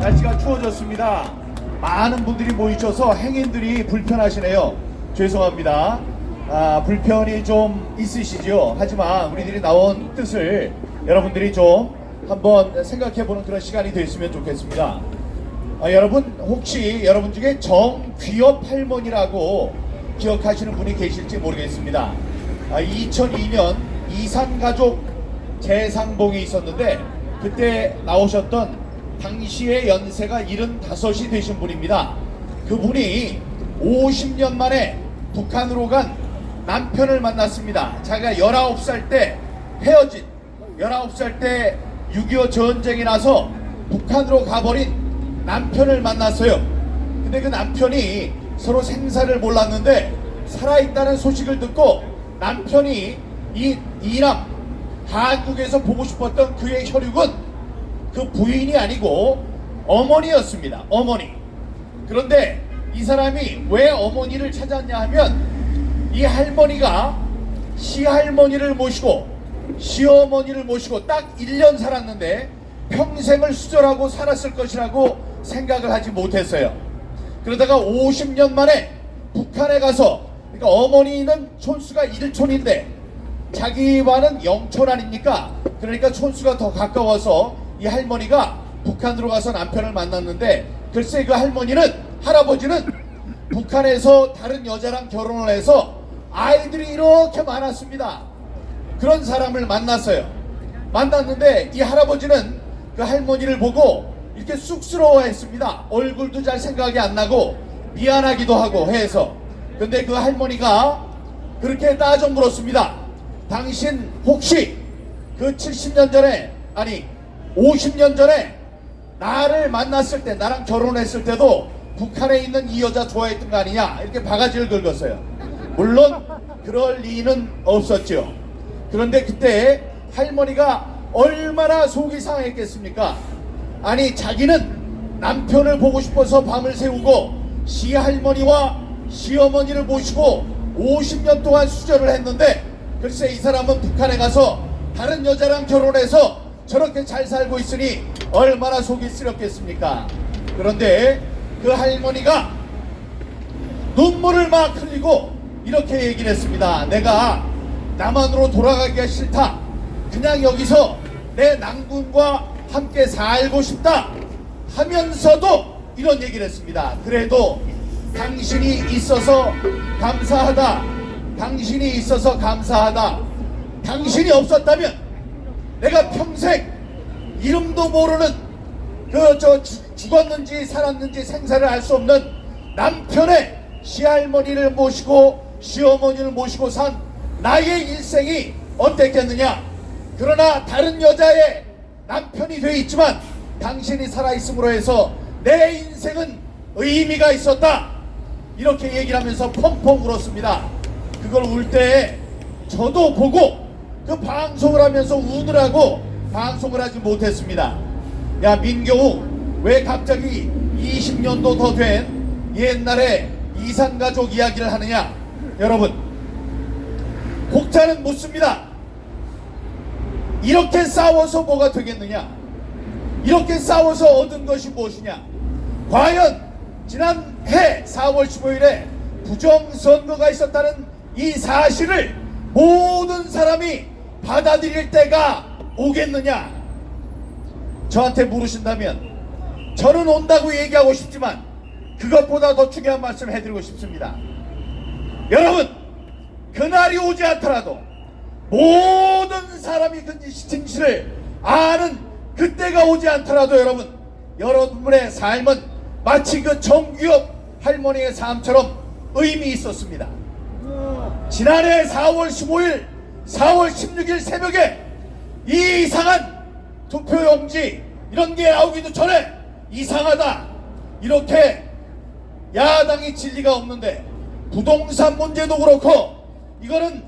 날씨가 추워졌습니다. 많은 분들이 모이셔서 행인들이 불편하시네요. 죄송합니다. 불편이 좀 있으시죠. 하지만 우리들이 나온 뜻을 여러분들이 좀 한번 생각해보는 그런 시간이 됐으면 좋겠습니다. 여러분 혹시 여러분 중에 정귀엽 할머니라고 기억하시는 분이 계실지 모르겠습니다. 2002년 이산가족 재상봉이 있었는데 그때 나오셨던 당시의 연세가 75이 되신 분입니다. 그분이 50년 만에 북한으로 간 남편을 만났습니다. 자기가 19살 때 헤어진 19살 때 6.25 전쟁이 나서 북한으로 가버린 남편을 만났어요. 근데 그 남편이 서로 생사를 몰랐는데 살아있다는 소식을 듣고 남편이 이남 한국에서 보고 싶었던 그의 혈육은 그 부인이 아니고 어머니였습니다. 어머니. 그런데 이 사람이 왜 어머니를 찾았냐 하면 이 할머니가 시할머니를 모시고 시어머니를 모시고 딱 1년 살았는데 평생을 수절하고 살았을 것이라고 생각을 하지 못했어요. 그러다가 50년 만에 북한에 가서, 그러니까 어머니는 촌수가 1촌인데 자기와는 0촌 아닙니까? 그러니까 촌수가 더 가까워서 이 할머니가 북한으로 가서 남편을 만났는데, 글쎄 그 할아버지는 북한에서 다른 여자랑 결혼을 해서 아이들이 이렇게 많았습니다. 그런 사람을 만났어요. 만났는데 이 할아버지는 그 할머니를 보고 이렇게 쑥스러워했습니다. 얼굴도 잘 생각이 안 나고 미안하기도 하고 해서. 근데 그 할머니가 그렇게 따져 물었습니다. 당신 혹시 그 70년 전에, 아니 50년 전에 나를 만났을 때, 나랑 결혼했을 때도 북한에 있는 이 여자 좋아했던 거 아니냐, 이렇게 바가지를 긁었어요. 물론 그럴 리는 없었죠. 그런데 그때 할머니가 얼마나 속이 상했겠습니까? 아니 자기는 남편을 보고 싶어서 밤을 새우고 시할머니와 시어머니를 모시고 50년 동안 수절을 했는데, 글쎄 이 사람은 북한에 가서 다른 여자랑 결혼해서 저렇게 잘 살고 있으니 얼마나 속이 쓰렸겠습니까? 그런데 그 할머니가 눈물을 막 흘리고 이렇게 얘기를 했습니다. 내가 남한으로 돌아가기가 싫다. 그냥 여기서 내 낭군과 함께 살고 싶다 하면서도 이런 얘기를 했습니다. 그래도 당신이 있어서 감사하다. 당신이 있어서 감사하다. 당신이 없었다면 내가 평생 이름도 모르는 죽었는지 살았는지 생사를 알 수 없는 남편의 시할머니를 모시고 시어머니를 모시고 산 나의 일생이 어땠겠느냐. 그러나 다른 여자의 남편이 돼 있지만 당신이 살아있음으로 해서 내 인생은 의미가 있었다. 이렇게 얘기를 하면서 펑펑 울었습니다. 그걸 울 때 저도 보고 그 방송을 하면서 우느라고 방송을 하지 못했습니다. 야 민경우, 왜 갑자기 20년도 더 된 옛날에 이산가족 이야기를 하느냐. 여러분 곡자는 묻습니다. 이렇게 싸워서 뭐가 되겠느냐? 이렇게 싸워서 얻은 것이 무엇이냐? 과연 지난해 4월 15일에 부정선거가 있었다는 이 사실을 모든 사람이 받아들일 때가 오겠느냐? 저한테 물으신다면 저는 온다고 얘기하고 싶지만 그것보다 더 중요한 말씀을 해드리고 싶습니다. 여러분, 그날이 오지 않더라도 모든 사람이 그 진실을 아는 그때가 오지 않더라도 여러분의 삶은 마치 그 정귀엽 할머니의 삶처럼 의미 있었습니다. 지난해 4월 15일, 4월 16일 새벽에 이 이상한 투표용지 이런 게 나오기도 전에 이상하다, 이렇게 야당이 진리가 없는데 부동산 문제도 그렇고 이거는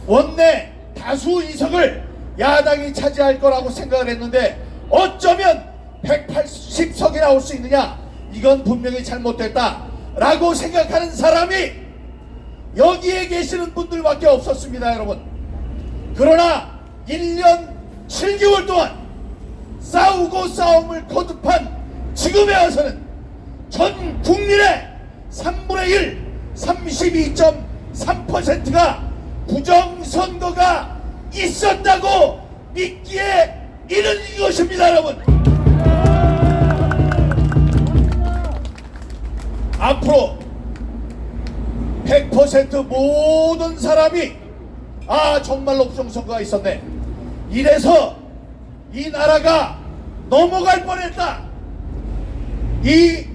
원내 다수 의석을 야당이 차지할 거라고 생각을 했는데 어쩌면 180석이 나올 수 있느냐, 이건 분명히 잘못됐다 라고 생각하는 사람이 여기에 계시는 분들밖에 없었습니다. 여러분, 그러나 1년 7개월 동안 싸우고 싸움을 거듭한 지금에 와서는 전 국민의 3분의 1, 32.3%가 부정선거가 있었다고 믿기에 이르는 것입니다. 여러분, 앞으로 100% 모든 사람이 정말로 부정선거가 있었네, 이래서 이 나라가 넘어갈 뻔했다, 이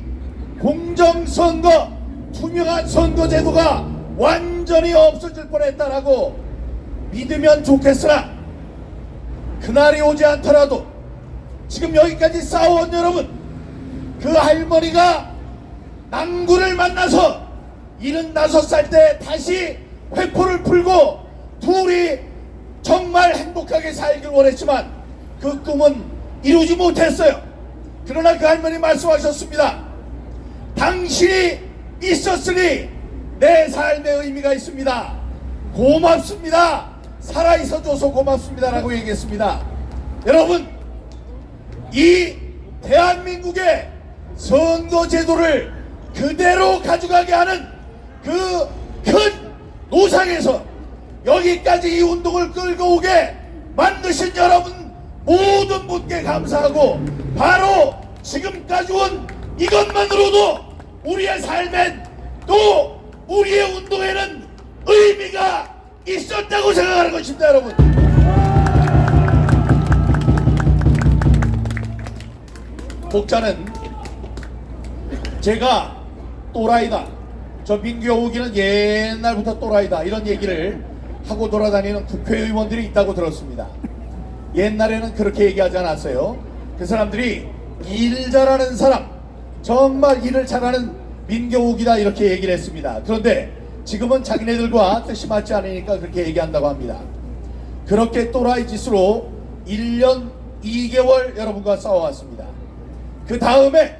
공정선거, 투명한 선거제도가 완전히 없어질 뻔했다라고 믿으면 좋겠으나, 그날이 오지 않더라도 지금 여기까지 싸워온 여러분, 그 할머니가 낭구를 만나서 75살 때 다시 회포를 풀고 둘이 정말 행복하게 살길 원했지만 그 꿈은 이루지 못했어요. 그러나 그 할머니 말씀하셨습니다. 당신이 있었으니 내 삶의 의미가 있습니다. 고맙습니다. 살아있어줘서 고맙습니다 라고 얘기했습니다. 여러분, 이 대한민국의 선거제도를 그대로 가져가게 하는 그 큰 노상에서 여기까지 이 운동을 끌고 오게 만드신 여러분 모든 분께 감사하고, 바로 지금까지 온 이것만으로도 우리의 삶엔, 또 우리의 운동에는 의미가 있었다고 생각하는 것입니다. 여러분, 목자는 제가 또라이다, 저 민교욱이는 옛날부터 또라이다, 이런 얘기를 하고 돌아다니는 국회의원들이 있다고 들었습니다. 옛날에는 그렇게 얘기하지 않았어요. 그 사람들이 일 잘하는 사람, 정말 일을 잘하는 민교욱이다, 이렇게 얘기를 했습니다. 그런데 지금은 자기네들과 뜻이 맞지 않으니까 그렇게 얘기한다고 합니다. 그렇게 또라이 짓으로 1년 2개월 여러분과 싸워왔습니다. 그 다음에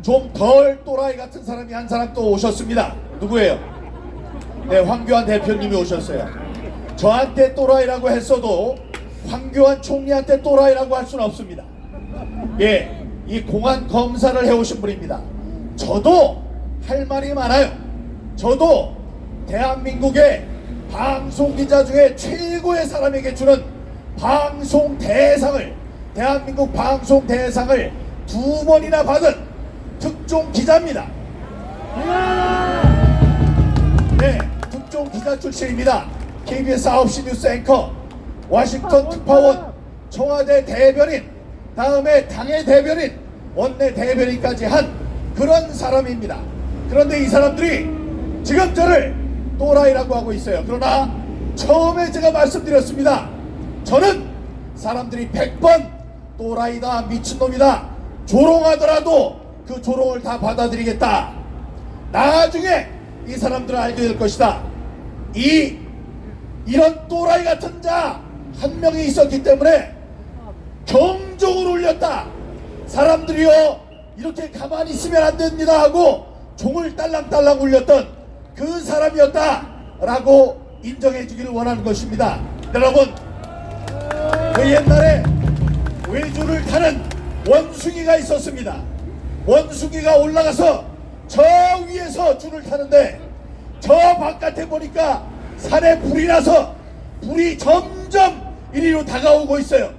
좀 덜 또라이 같은 사람이 한 사람 또 오셨습니다. 누구예요? 네, 황교안 대표님이 오셨어요. 저한테 또라이라고 했어도 황교안 총리한테 또라이라고 할 수는 없습니다. 예, 이 공안 검사를 해오신 분입니다. 저도 할 말이 많아요. 저도 대한민국의 방송기자 중에 최고의 사람에게 주는 방송대상을, 대한민국 방송대상을 2번이나 받은 특종기자입니다. 네, 특종기자 출신입니다. KBS 9시 뉴스 앵커, 워싱턴 특파원, 청와대 대변인, 다음에 당의 대변인, 원내 대변인까지 한 그런 사람입니다. 그런데 이 사람들이 지금 저를 또라이라고 하고 있어요. 그러나 처음에 제가 말씀드렸습니다. 저는 사람들이 100번 또라이다, 미친놈이다 조롱하더라도 그 조롱을 다 받아들이겠다. 나중에 이 사람들은 알게 될 것이다. 이런 또라이 같은 자 한 명이 있었기 때문에 경종을 울렸다. 사람들이요, 이렇게 가만히 있으면 안 됩니다 하고 종을 딸랑딸랑 울렸던 그 사람이었다 라고 인정해 주기를 원하는 것입니다. 여러분, 그 옛날에 외주를 타는 원숭이가 있었습니다. 원숭이가 올라가서 저 위에서 줄을 타는데 저 바깥에 보니까 산에 불이 나서 불이 점점 이리로 다가오고 있어요.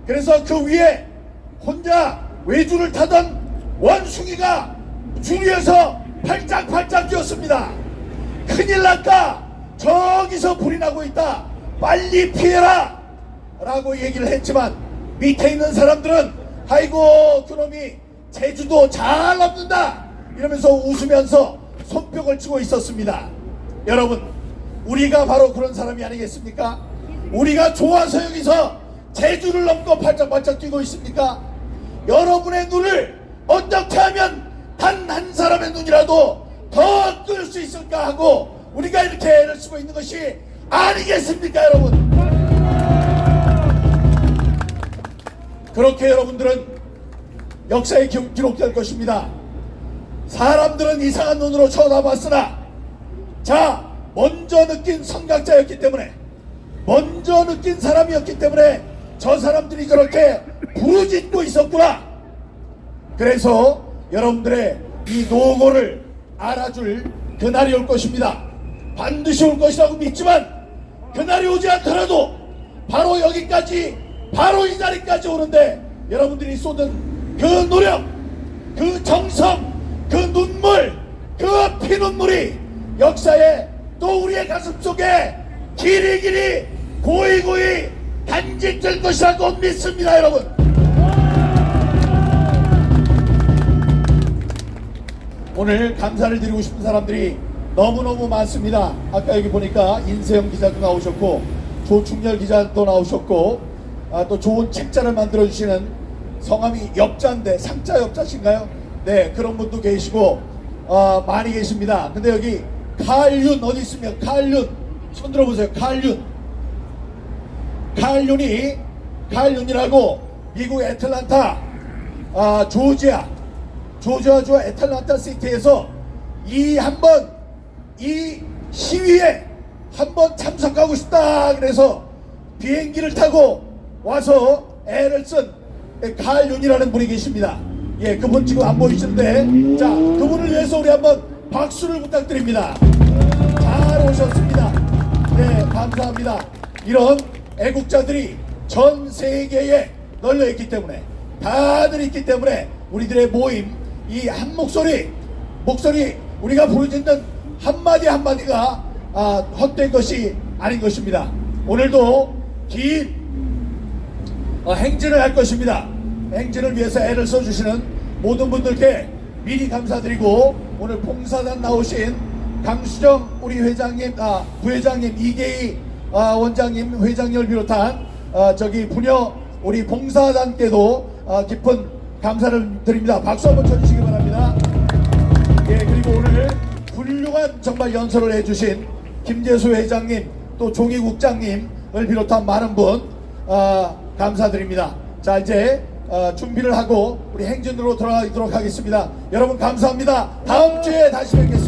그래서 그 위에 혼자 외주를 타던 원숭이가 줄 위에서 팔짝팔짝 뛰었습니다. 큰일 났다, 저기서 불이 나고 있다, 빨리 피해라 라고 얘기를 했지만 밑에 있는 사람들은 아이고 그놈이 제주도 잘 넘는다 이러면서 웃으면서 손뼉을 치고 있었습니다. 여러분, 우리가 바로 그런 사람이 아니겠습니까? 우리가 좋아서 여기서 제주를 넘고 팔짝팔짝 뛰고 있습니까? 여러분의 눈을 어떻게 하면 단 한 사람의 눈이라도 더 끌 수 있을까 하고 우리가 이렇게 애를 쓰고 있는 것이 아니겠습니까, 여러분? 그렇게 여러분들은 역사에 기록될 것입니다. 사람들은 이상한 눈으로 쳐다봤으나, 자, 먼저 느낀 선각자였기 때문에, 먼저 느낀 사람이었기 때문에 저 사람들이 그렇게 부르짖고 있었구나. 그래서 여러분들의 이 노고를 알아줄 그날이 올 것입니다. 반드시 올 것이라고 믿지만 그날이 오지 않더라도 바로 여기까지, 바로 이 자리까지 오는데 여러분들이 쏟은 그 노력, 그 정성, 그 눈물, 그 피눈물이 역사에 또 우리의 가슴 속에 길이길이 고이고이 간직될 것이라고 믿습니다. 여러분, 오늘 감사를 드리고 싶은 사람들이 너무너무 많습니다. 아까 여기 보니까 인세영 기자도 나오셨고 조충렬 기자도 나오셨고 또 좋은 책자를 만들어주시는 성함이 엽자인데 상자 엽자신가요? 네, 그런 분도 계시고 많이 계십니다. 근데 여기 칼윤 어디 있습니까? 칼윤 손 들어보세요. 칼윤이라고 미국 애틀란타 조지아주 애틀란타 시티에서 이 시위에 한번 참석하고 싶다 그래서 비행기를 타고 와서 애를 쓴 칼윤이라는 분이 계십니다. 예, 그분 지금 안 보이시는데, 자, 그분을 위해서 우리 한번 박수를 부탁드립니다. 잘 오셨습니다. 네, 감사합니다. 이런 애국자들이 전 세계에 널려 있기 때문에, 다들 있기 때문에 우리들의 모임, 이 한 목소리 우리가 부르짖는 한마디 한마디가 헛된 것이 아닌 것입니다. 오늘도 긴 행진을 할 것입니다. 행진을 위해서 애를 써주시는 모든 분들께 미리 감사드리고, 오늘 봉사단 나오신 강수정 우리 회장님, 부회장님, 이계희 원장님, 회장님을 비롯한 저기 부녀 우리 봉사단께도 깊은 감사를 드립니다. 박수 한번 쳐주시기 바랍니다. 예, 그리고 오늘 훌륭한 정말 연설을 해주신 김재수 회장님, 또 종희국장님을 비롯한 많은 분 감사드립니다. 자, 이제 준비를 하고 우리 행진으로 돌아가도록 하겠습니다. 여러분 감사합니다. 다음 주에 다시 뵙겠습니다.